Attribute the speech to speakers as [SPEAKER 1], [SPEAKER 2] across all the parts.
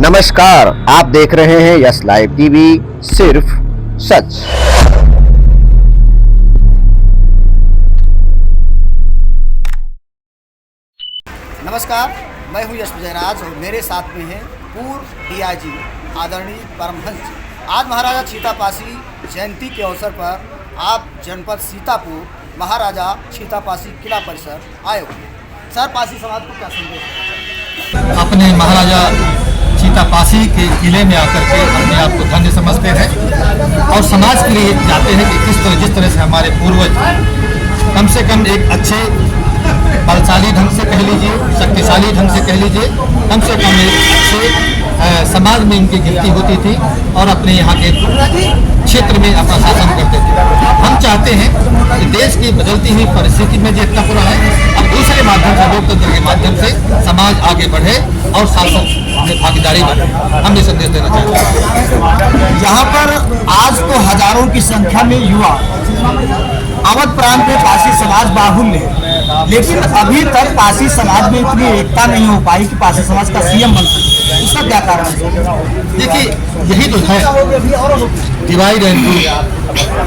[SPEAKER 1] नमस्कार, आप देख रहे हैं यस लाइव टीवी, सिर्फ सच।
[SPEAKER 2] नमस्कार, मैं हूं यश विजयराज और मेरे साथ में हैं पूर्व डीआईजी आदरणीय परमहंस जी। आज महाराजा छीतापासी जयंती के अवसर पर आप जनपद सीतापुर महाराजा छीतापासी किला परिसर आए हुए हैं। सर, पासी समाज को क्या संदेश है?
[SPEAKER 3] अपने महाराजा छीतापासी के किले में आकर के अपने आप को धन्य समझते हैं और समाज के लिए जाते हैं कि जिस तरह से हमारे पूर्वज कम से कम एक अच्छे बलशाली ढंग से कह लीजिए, शक्तिशाली ढंग से कह लीजिए, कम से कम एक अच्छे समाज में इनकी गिनती होती थी और अपने यहाँ के क्षेत्र में अपना शासन करते थे। हम चाहते हैं कि देश की बदलती हुई परिस्थिति में जो इतना पूरा है, अब दूसरे माध्यम से, लोकतंत्र के माध्यम से समाज आगे बढ़े और शासन में भागीदारी बने। हम ये संदेश देना चाहते हैं।
[SPEAKER 2] यहाँ पर आज तो हजारों की संख्या में युवा अवध प्रांत में पासी समाज बाहुल्य है, लेकिन अभी तक पासी समाज में इतनी एकता नहीं हो पाई कि पासी समाज का सीएम बन सके। इसका क्या कारण है?
[SPEAKER 3] देखिए, यही तो है, डिवाइड एंड रूल,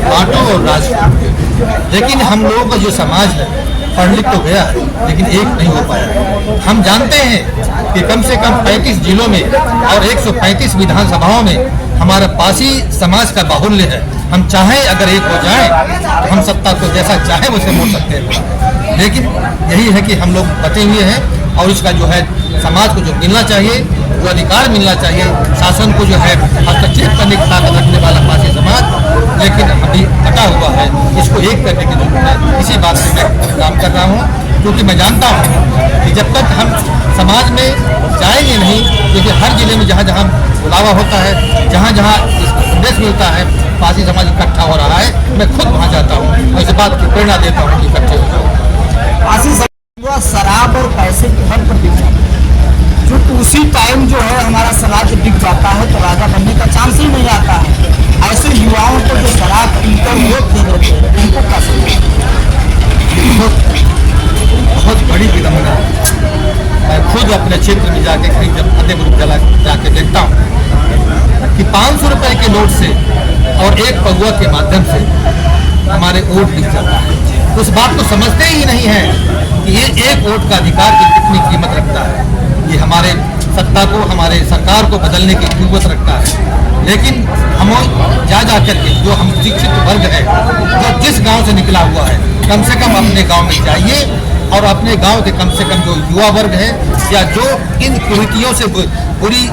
[SPEAKER 3] बांटो और राज करो। लेकिन हम लोगों का जो समाज है पढ़ लिख तो गया है, लेकिन एक नहीं हो पाया। हम जानते हैं कि कम से कम 35 जिलों में और 135 विधानसभाओं में हमारा पासी समाज का बाहुल्य है। हम चाहें अगर एक हो जाए तो हम सत्ता को जैसा चाहे वैसे मोड़ सकते हैं, लेकिन यही है कि हम लोग बटे हुए हैं और इसका जो है समाज को जो मिलना चाहिए, जो अधिकार मिलना चाहिए, शासन को जो है हस्तक्षेप करने की ताकत रखने वाला पासी समाज, लेकिन अभी बटा हुआ है। इसको एक करने की जरूरत है। इसी बात से मैं काम कर रहा हूँ, क्योंकि मैं जानता हूँ कि जब तक हम समाज में जाएंगे नहीं, क्योंकि हर जिले में जहाँ जहाँ बुलावा होता है, जहाँ जहाँ इसका संदेश मिलता है, पासी समाज इकट्ठा हो रहा है, मैं खुद वहाँ जाता हूँ और इस बात की प्रेरणा देता हूँ कि इकट्ठे हो जाओ।
[SPEAKER 2] पासी समाज शराब और पैसे के बल पर दिख जाता है, जो उसी टाइम जो है हमारा समाज दिख जाता है तो राजा बनने का चांस ही नहीं आता है। ऐसे युवाओं को जो शराब पीकर वोट दे देते हैं, उनको क्या समझ?
[SPEAKER 3] बहुत बड़ी विडंबना है। मैं खुद अपने क्षेत्र में जाके कहीं जब फतेहपुर जाके देखता हूँ कि 500 रुपए के नोट से और एक पगुआ के माध्यम से हमारे वोट दिख जाता है। उस बात को समझते ही नहीं है कि ये एक वोट का अधिकार की कितनी कीमत रखता है। ये हमारे सत्ता को, हमारे सरकार को बदलने की कीमत रखता है। लेकिन हम जा करके जो हम शिक्षित वर्ग है, जो जिस गांव से निकला हुआ है, कम से कम अपने गांव में जाइए और अपने गांव के कम से कम जो युवा वर्ग है या जो इन कुरीतियों से बुरी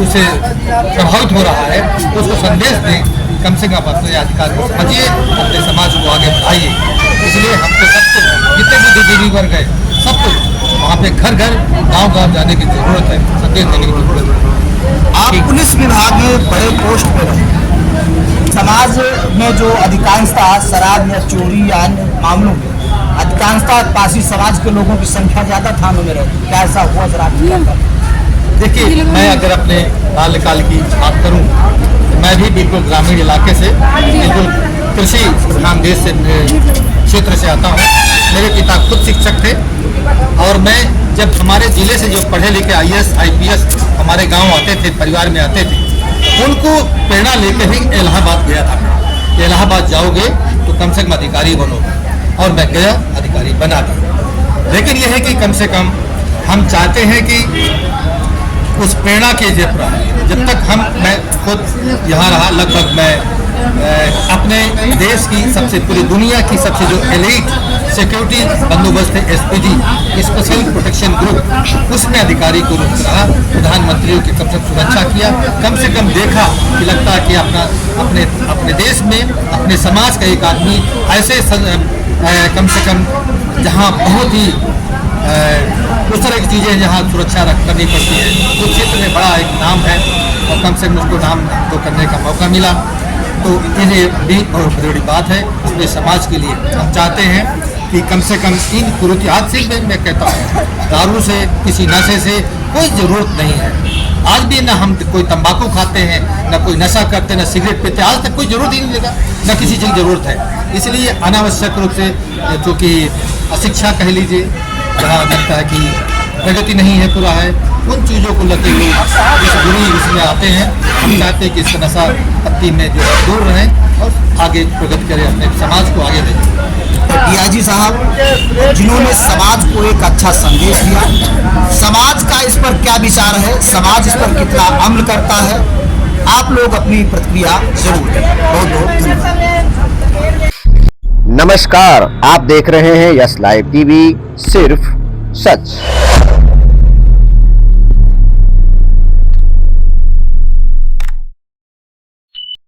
[SPEAKER 3] उसे प्रभावित हो रहा है, उसको संदेश दें। कम से कम अपने अधिकार को समझिए, अपने समाज को आगे बढ़ाइए। इसलिए हमको सबको, जितने भी बुद्धिजीवी वर्ग है, सबको वहाँ पे घर घर, गांव गांव जाने की जरूरत है, संदेश देने की जरूरत है।
[SPEAKER 2] आप पुलिस विभाग में बड़े पोस्ट पे रहे, समाज में जो अधिकांशतः शराब या चोरी या अन्य मामलों में अधिकांशतः पासी समाज के लोगों की संख्या ज्यादा थानों में रहती, क्या ऐसा हुआ जरा?
[SPEAKER 3] देखिए, मैं अगर अपने बाल्यकाल की बात करूं तो मैं भी बिल्कुल ग्रामीण इलाके से, बिल्कुल कृषि प्रधान देश से क्षेत्र से आता हूं। मेरे पिता खुद शिक्षक थे और मैं जब हमारे जिले से जो पढ़े लिखे IAS IPS हमारे गांव आते थे, परिवार में आते थे, उनको प्रेरणा लेकर ही इलाहाबाद गया था। इलाहाबाद जाओगे तो कम से कम अधिकारी बनो, और मैं गया, अधिकारी बना था। लेकिन यह है कि कम से कम हम चाहते हैं कि उस प्रेरणा के जब तक मैं खुद यहाँ रहा, लगभग मैं अपने देश की सबसे, पूरी दुनिया की सबसे जो एलीट सिक्योरिटी बंदोबस्त है, SPG स्पेशल प्रोटेक्शन ग्रुप, उसमें अधिकारी को रूप रहा। प्रधानमंत्रियों की कम से कम सुरक्षा किया, कम से कम देखा कि लगता है कि अपने देश में अपने समाज का एक आदमी ऐसे कम से कम जहाँ बहुत ही उस तरह की चीज़ें जहाँ सुरक्षा करनी पड़ती है, उस क्षेत्र में बड़ा एक नाम है और कम से कम उसको नाम तो करने का मौका मिला, तो ये भी बहुत बड़ी बात है अपने समाज के लिए। हम चाहते हैं कि कम से कम इन कुरीति, आज से मैं कहता हूँ, दारू से, किसी नशे से कोई ज़रूरत नहीं है। आज भी ना हम कोई तंबाकू खाते हैं, ना कोई नशा करते, ना सिगरेट पीते, आज तक कोई ज़रूरत ही नहीं लगा, ना किसी चीज़ की ज़रूरत है। इसलिए अनावश्यक रूप से, चूँकि अशिक्षा कह लीजिए, जहाँ लगता है कि प्रगति नहीं है, पूरा है, उन चीज़ों को लते लोग इस बुरी इसमें आते हैं। हम चाहते हैं कि इस नशा पत्ती में जो है दूर रहें और आगे प्रगति करें, अपने समाज को आगे ले जाएं।
[SPEAKER 2] डीआईजी साहब जिन्होंने समाज को एक अच्छा संदेश दिया, समाज का इस पर क्या विचार है, समाज इस पर कितना अमल करता है, आप लोग अपनी प्रतिक्रिया जरूर दें। बहुत बहुत धन्यवाद।
[SPEAKER 1] नमस्कार, आप देख रहे हैं यस लाइव टीवी, सिर्फ सच।